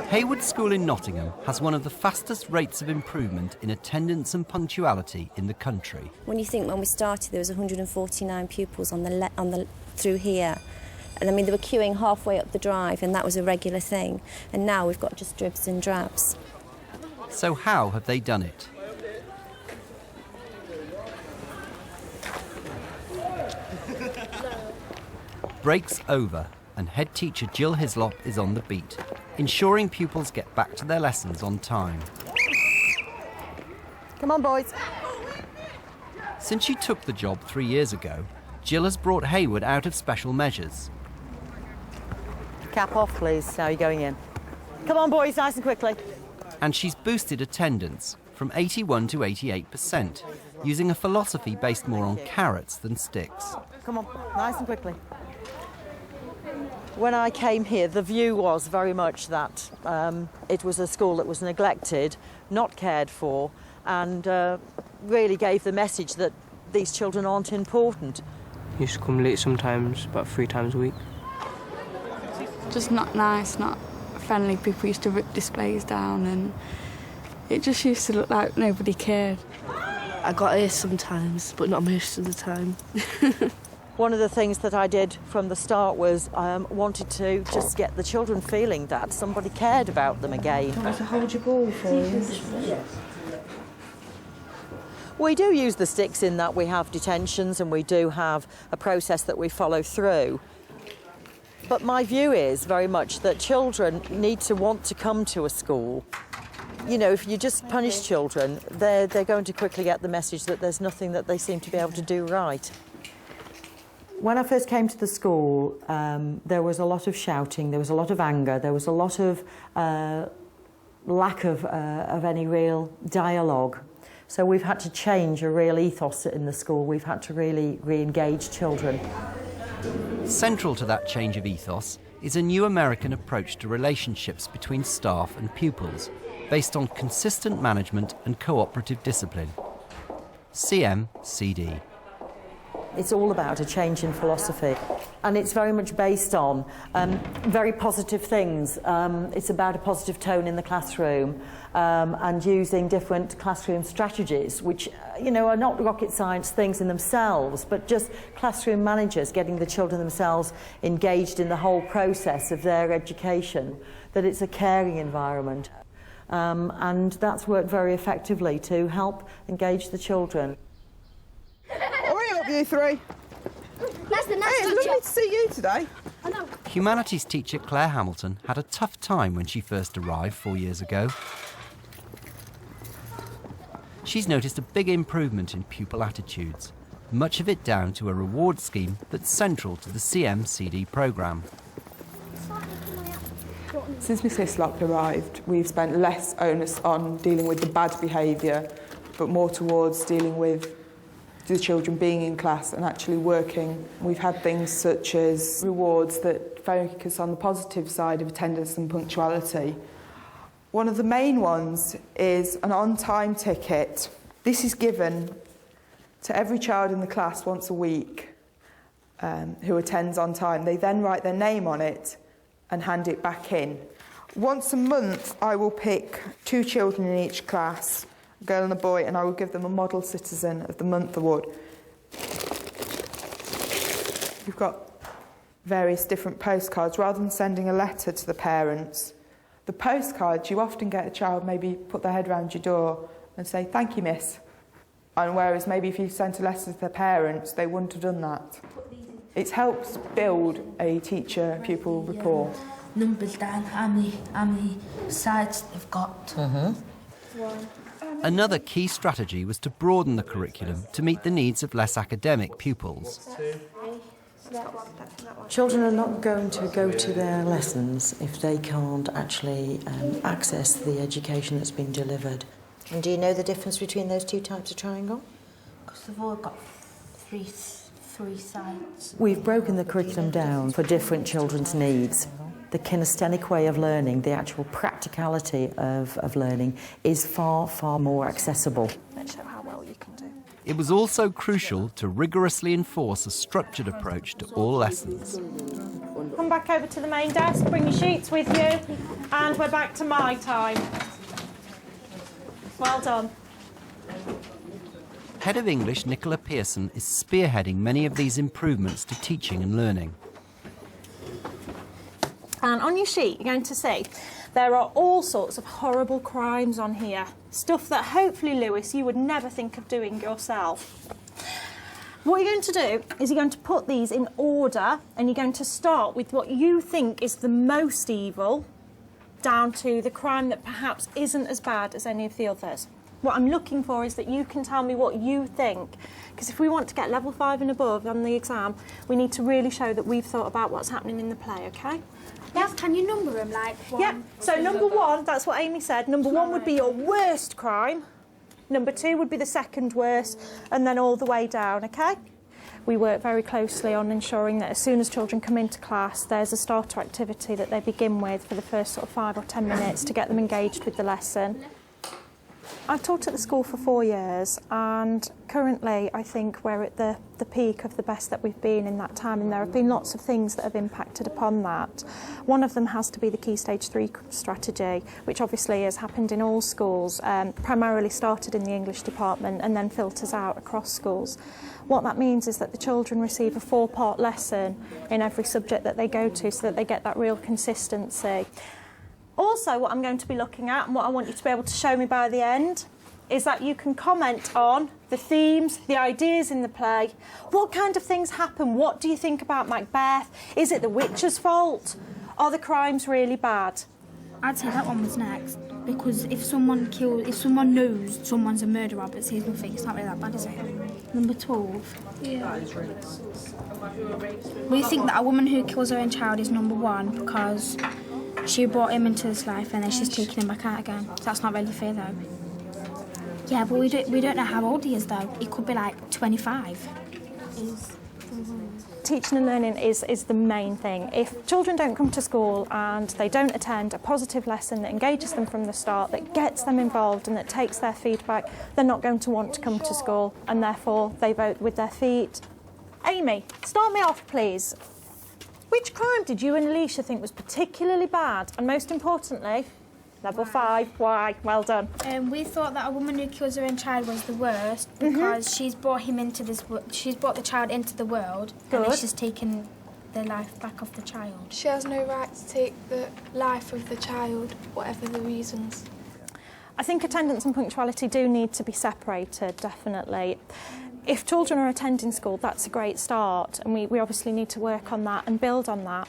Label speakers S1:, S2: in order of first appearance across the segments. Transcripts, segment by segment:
S1: Hayward School in Nottingham has one of the fastest rates of improvement in attendance and punctuality in the country.
S2: When you think when we started there was 149 pupils through here, and I mean they were queuing halfway up the drive and that was a regular thing, and now we've got just dribs and drabs.
S1: So how have they done it? Break's over and head teacher Jill Hislop is on the beat, ensuring pupils get back to their lessons on time.
S3: Come on, boys.
S1: Since she took the job 3 years ago, Jill has brought Hayward out of special measures.
S3: Cap off, please. Now you're going in. Come on, boys, nice and quickly.
S1: And she's boosted attendance from 81 to 88%, using a philosophy based more on carrots than sticks.
S3: Come on, nice and quickly. When I came here, the view was very much that it was a school that was neglected, not cared for, and really gave the message that these children aren't important.
S4: Used to come late sometimes, about 3 times a week.
S5: Just not nice, not friendly. People used to rip displays down and it just used to look like nobody cared.
S6: I got here sometimes, but not most of the time.
S3: One of the things that I did from the start was wanted to just get the children feeling that somebody cared about them again.
S6: Do you want to hold your ball for you?
S3: Yes. We do use the sticks in that we have detentions and we do have a process that we follow through. But my view is very much that children need to want to come to a school. You know, if you just punish children, they're going to quickly get the message that there's nothing that they seem to be able to do right. When I first came to the school, there was a lot of shouting, there was a lot of anger, there was a lot of lack of any real dialogue. So we've had to change a real ethos in the school. We've had to really re-engage children.
S1: Central to that change of ethos is a new American approach to relationships between staff and pupils, based on consistent management and cooperative discipline. CMCD.
S3: It's all about a change in philosophy, and it's very much based on very positive things. It's about a positive tone in the classroom and using different classroom strategies, which you know, are not rocket science things in themselves, but just classroom managers getting the children themselves engaged in the whole process of their education, that it's a caring environment. And that's worked very effectively to help engage the children.
S7: You three.
S8: That's the
S7: hey, it's lovely to see you today.
S8: I know.
S1: Humanities teacher Claire Hamilton had a tough time when she first arrived 4 years ago. She's noticed a big improvement in pupil attitudes, much of it down to a reward scheme that's central to the CMCD programme.
S7: Since Miss Hislop arrived, we've spent less onus on dealing with the bad behaviour, but more towards dealing with the children being in class and actually working. We've had things such as rewards that focus on the positive side of attendance and punctuality. One of the main ones is an on-time ticket. This is given to every child in the class once a week who attends on time. They then write their name on it and hand it back in. Once a month, I will pick 2 children in each class, a girl and a boy, and I will give them a Model Citizen of the Month award. We've got various different postcards. Rather than sending a letter to the parents, the postcards, you often get a child maybe put their head round your door and say, "Thank you, miss." And whereas maybe if you sent a letter to their parents, they wouldn't have done that. It helps build a teacher-pupil rapport.
S6: Numbers down, how many sides they've got.
S1: Another key strategy was to broaden the curriculum to meet the needs of less academic pupils.
S3: Children are not going to go to their lessons if they can't actually access the education that's been delivered. And do you know the difference between those 2 types of triangle?
S6: Because they've all got three sides.
S3: We've broken the curriculum down for different children's needs. The kinesthetic way of learning, the actual practicality of learning, is far, far more accessible.
S8: Let's show how well you can do.
S1: It was also crucial to rigorously enforce a structured approach to all lessons.
S9: come back over to the main desk, bring your sheets with you, and we're back to my time. Well done.
S1: Head of English Nicola Pearson is spearheading many of these improvements to teaching and learning.
S9: And on your sheet, you're going to see there are all sorts of horrible crimes on here. Stuff that hopefully, Lewis, you would never think of doing yourself. What you're going to do is you're going to put these in order, and you're going to start with what you think is the most evil, down to the crime that perhaps isn't as bad as any of the others. What I'm looking for is that you can tell me what you think, because if we want to get level 5 and above on the exam, we need to really show that we've thought about what's happening in the play, OK?
S8: Yes, can you number them, like one?
S9: Yeah, so number 1, that's what Amy said, number 1 would be your worst crime, number 2 would be the second worst, and then all the way down, OK? We work very closely on ensuring that as soon as children come into class, there's a starter activity that they begin with for the first sort of 5 or 10 minutes to get them engaged with the lesson. I've taught at the school for 4 years, and currently I think we're at the peak of the best that we've been in that time, and there have been lots of things that have impacted upon that. One of them has to be the Key Stage 3 strategy, which obviously has happened in all schools, primarily started in the English department and then filters out across schools. What that means is that the children receive a 4-part lesson in every subject that they go to, so that they get that real consistency. Also, what I'm going to be looking at, and what I want you to be able to show me by the end, is that you can comment on the themes, the ideas in the play. What kind of things happen? What do you think about Macbeth? Is it the witch's fault? Are the crimes really bad?
S8: I'd say that one was next, because if someone knows someone's a murderer but says nothing, it's not really that bad, is it? Number 12. Yeah. We think that a woman who kills her own child is number 1 because she brought him into this life and then she's taking him back out again. So that's not really fair, though. Yeah, but we don't know how old he is, though. He could be like 25.
S9: Teaching and learning is the main thing. If children don't come to school and they don't attend a positive lesson that engages them from the start, that gets them involved and that takes their feedback, they're not going to want to come to school, and therefore they vote with their feet. Amy, start me off, please. Which crime did you and Alicia think was particularly bad? And most importantly, level 5, why? Well done.
S8: We thought that a woman who kills her own child was the worst because she's brought the child into the world.
S9: Good.
S8: And then she's taken the life back of the child.
S5: She has no right to take the life of the child, whatever the reasons.
S9: I think attendance and punctuality do need to be separated, definitely. If children are attending school, that's a great start, and we obviously need to work on that and build on that.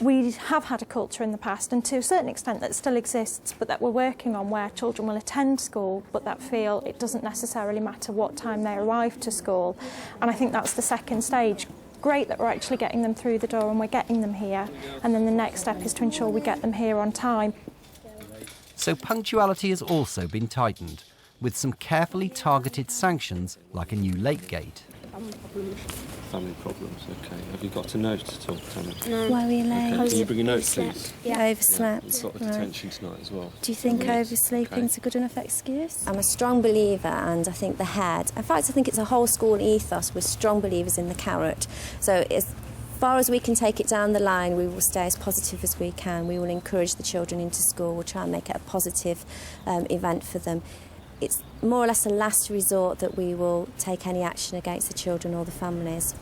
S9: We have had a culture in the past, and to a certain extent that still exists, but that we're working on, where children will attend school but that feel it doesn't necessarily matter what time they arrive to school. And I think that's the second stage. Great that we're actually getting them through the door and we're getting them here, and then the next step is to ensure we get them here on time.
S1: So punctuality has also been tightened, with some carefully targeted sanctions like a new late gate.
S10: Family problems, OK. Have you got a note at all, Tammy?
S2: No. Why were you late?
S10: Okay. Can you bring a note, please?
S2: Yeah. Overslept.
S10: We've got the detention tonight as well.
S2: Do you think oversleeping's a good enough excuse? I'm a strong believer, and I think the head, in fact I think it's a whole school ethos, we're strong believers in the carrot. So as far as we can take it down the line, we will stay as positive as we can. We will encourage the children into school, we'll try and make it a positive event for them. It's more or less a last resort that we will take any action against the children or the families.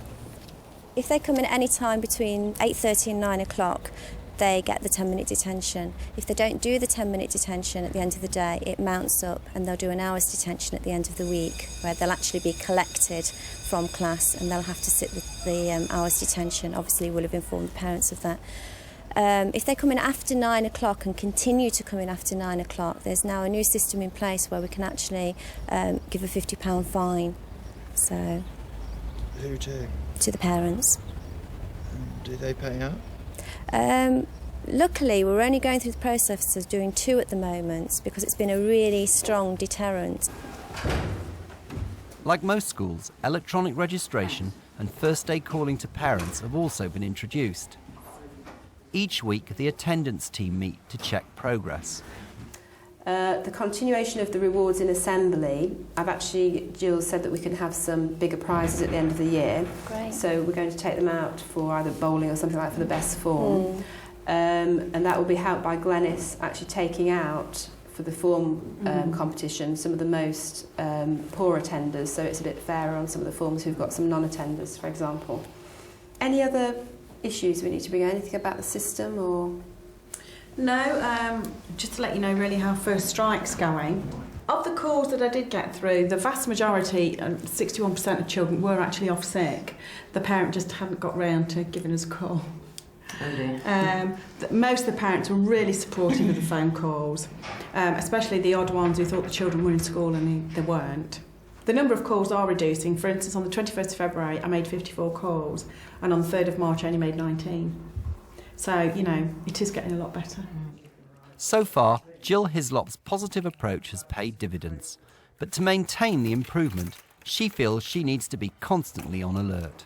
S2: If they come in at any time between 8:30 and 9 o'clock, they get the 10-minute detention. If they don't do the 10-minute detention at the end of the day, it mounts up and they'll do an hour's detention at the end of the week, where they'll actually be collected from class and they'll have to sit the hour's detention. Obviously, we'll have informed the parents of that. If they come in after 9 o'clock and continue to come in after 9 o'clock, there's now a new system in place where we can actually give a £50 fine. So,
S11: who to?
S2: To the parents.
S11: And do they pay out?
S2: Luckily, we're only going through the process of doing 2 at the moment because it's been a really strong deterrent.
S1: Like most schools, electronic registration and first day calling to parents have also been introduced. Each week, the attendance team meet to check progress.
S12: The continuation of the rewards in assembly, Jill said that we can have some bigger prizes at the end of the year.
S2: Great.
S12: So we're going to take them out for either bowling or something like that for the best form. And that will be helped by Glenys actually taking out for the form competition some of the most poor attenders, so it's a bit fairer on some of the forms who've got some non-attenders, for example. Any other issues we need to bring out? Anything about the system or...?
S13: No, just to let you know really how First Strike's going. Of the calls that I did get through, the vast majority, 61% of children, were actually off sick. The parent just hadn't got round to giving us a call.
S6: Oh dear.
S13: Most of the parents were really supportive of the phone calls, especially the odd ones who thought the children were in school and they weren't. The number of calls are reducing. For instance, on the 21st of February, I made 54 calls, and on the 3rd of March, I only made 19. So, you know, it is getting a lot better.
S1: So far, Jill Hislop's positive approach has paid dividends. But to maintain the improvement, she feels she needs to be constantly on alert.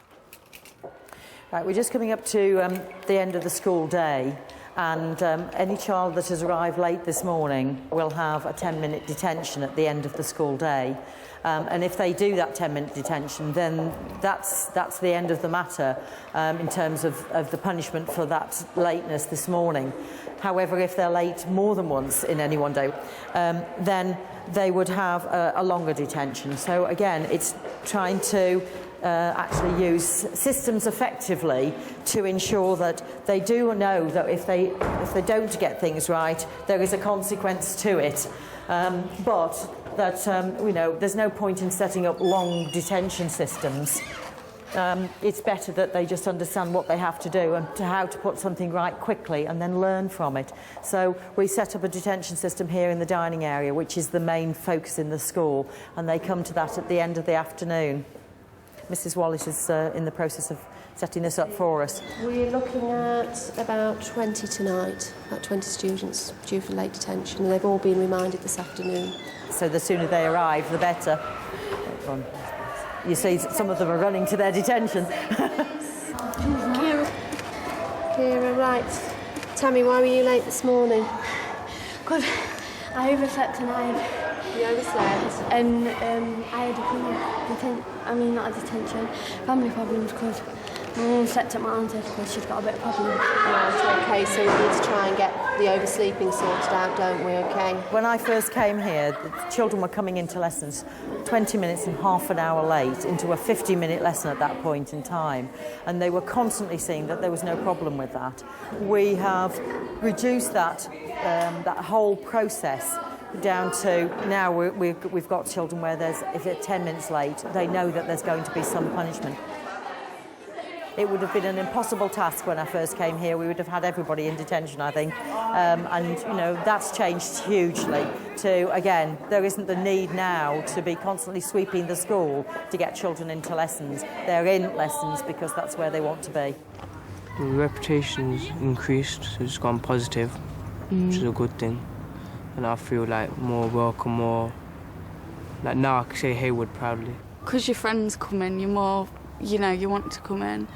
S3: Right, we're just coming up to the end of the school day, and any child that has arrived late this morning will have a 10-minute detention at the end of the school day. And if they do that 10-minute detention, then that's the end of the matter in terms of the punishment for that lateness this morning. However, if they're late more than once in any one day, then they would have a longer detention. So again, it's trying to actually use systems effectively to ensure that they do know that if they don't get things right, there is a consequence to it. But that you know, there's no point in setting up long detention systems. It's better that they just understand what they have to do and how to put something right quickly and then learn from it. So we set up a detention system here in the dining area, which is the main focus in the school, and they come to that at the end of the afternoon. Mrs. Wallace is in the process of setting this up for us.
S2: We're looking at about 20 tonight, about 20 students due for late detention, and they've all been reminded this afternoon.
S3: So the sooner they arrive, the better. You see, some of them are running to their detention.
S2: Kira, right. Tammy, why were you late this morning?
S14: Because I overslept tonight.
S2: You overslept?
S14: And I had not a detention, family problems, because my mum slept at my aunt's because she's got a bit of problem.
S2: Right, okay, so we need to try and get the oversleeping sorted out, don't we, okay?
S3: When I first came here, the children were coming into lessons 20 minutes and half an hour late into a 50-minute lesson at that point in time, and they were constantly seeing that there was no problem with that. We have reduced that whole process down to now we've got children where if they're 10 minutes late, they know that there's going to be some punishment. It would have been an impossible task when I first came here. We would have had everybody in detention, I think. And, you know, that's changed hugely to, again, there isn't the need now to be constantly sweeping the school to get children into lessons. They're in lessons because that's where they want to be.
S4: The reputation's increased, so it's gone positive, which is a good thing. And I feel like more welcome, more... Like now I can say Haywood proudly.
S5: Because your friends come in, you're more, you know, you want to come in.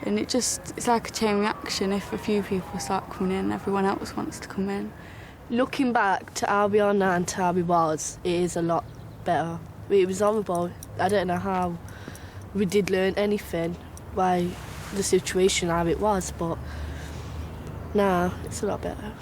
S5: And it's like a chain reaction. If a few people start coming in, everyone else wants to come in.
S14: Looking back to how we are now and to how we was, it is a lot better. It was horrible. I don't know how we did learn anything by the situation how it was, but now it's a lot better.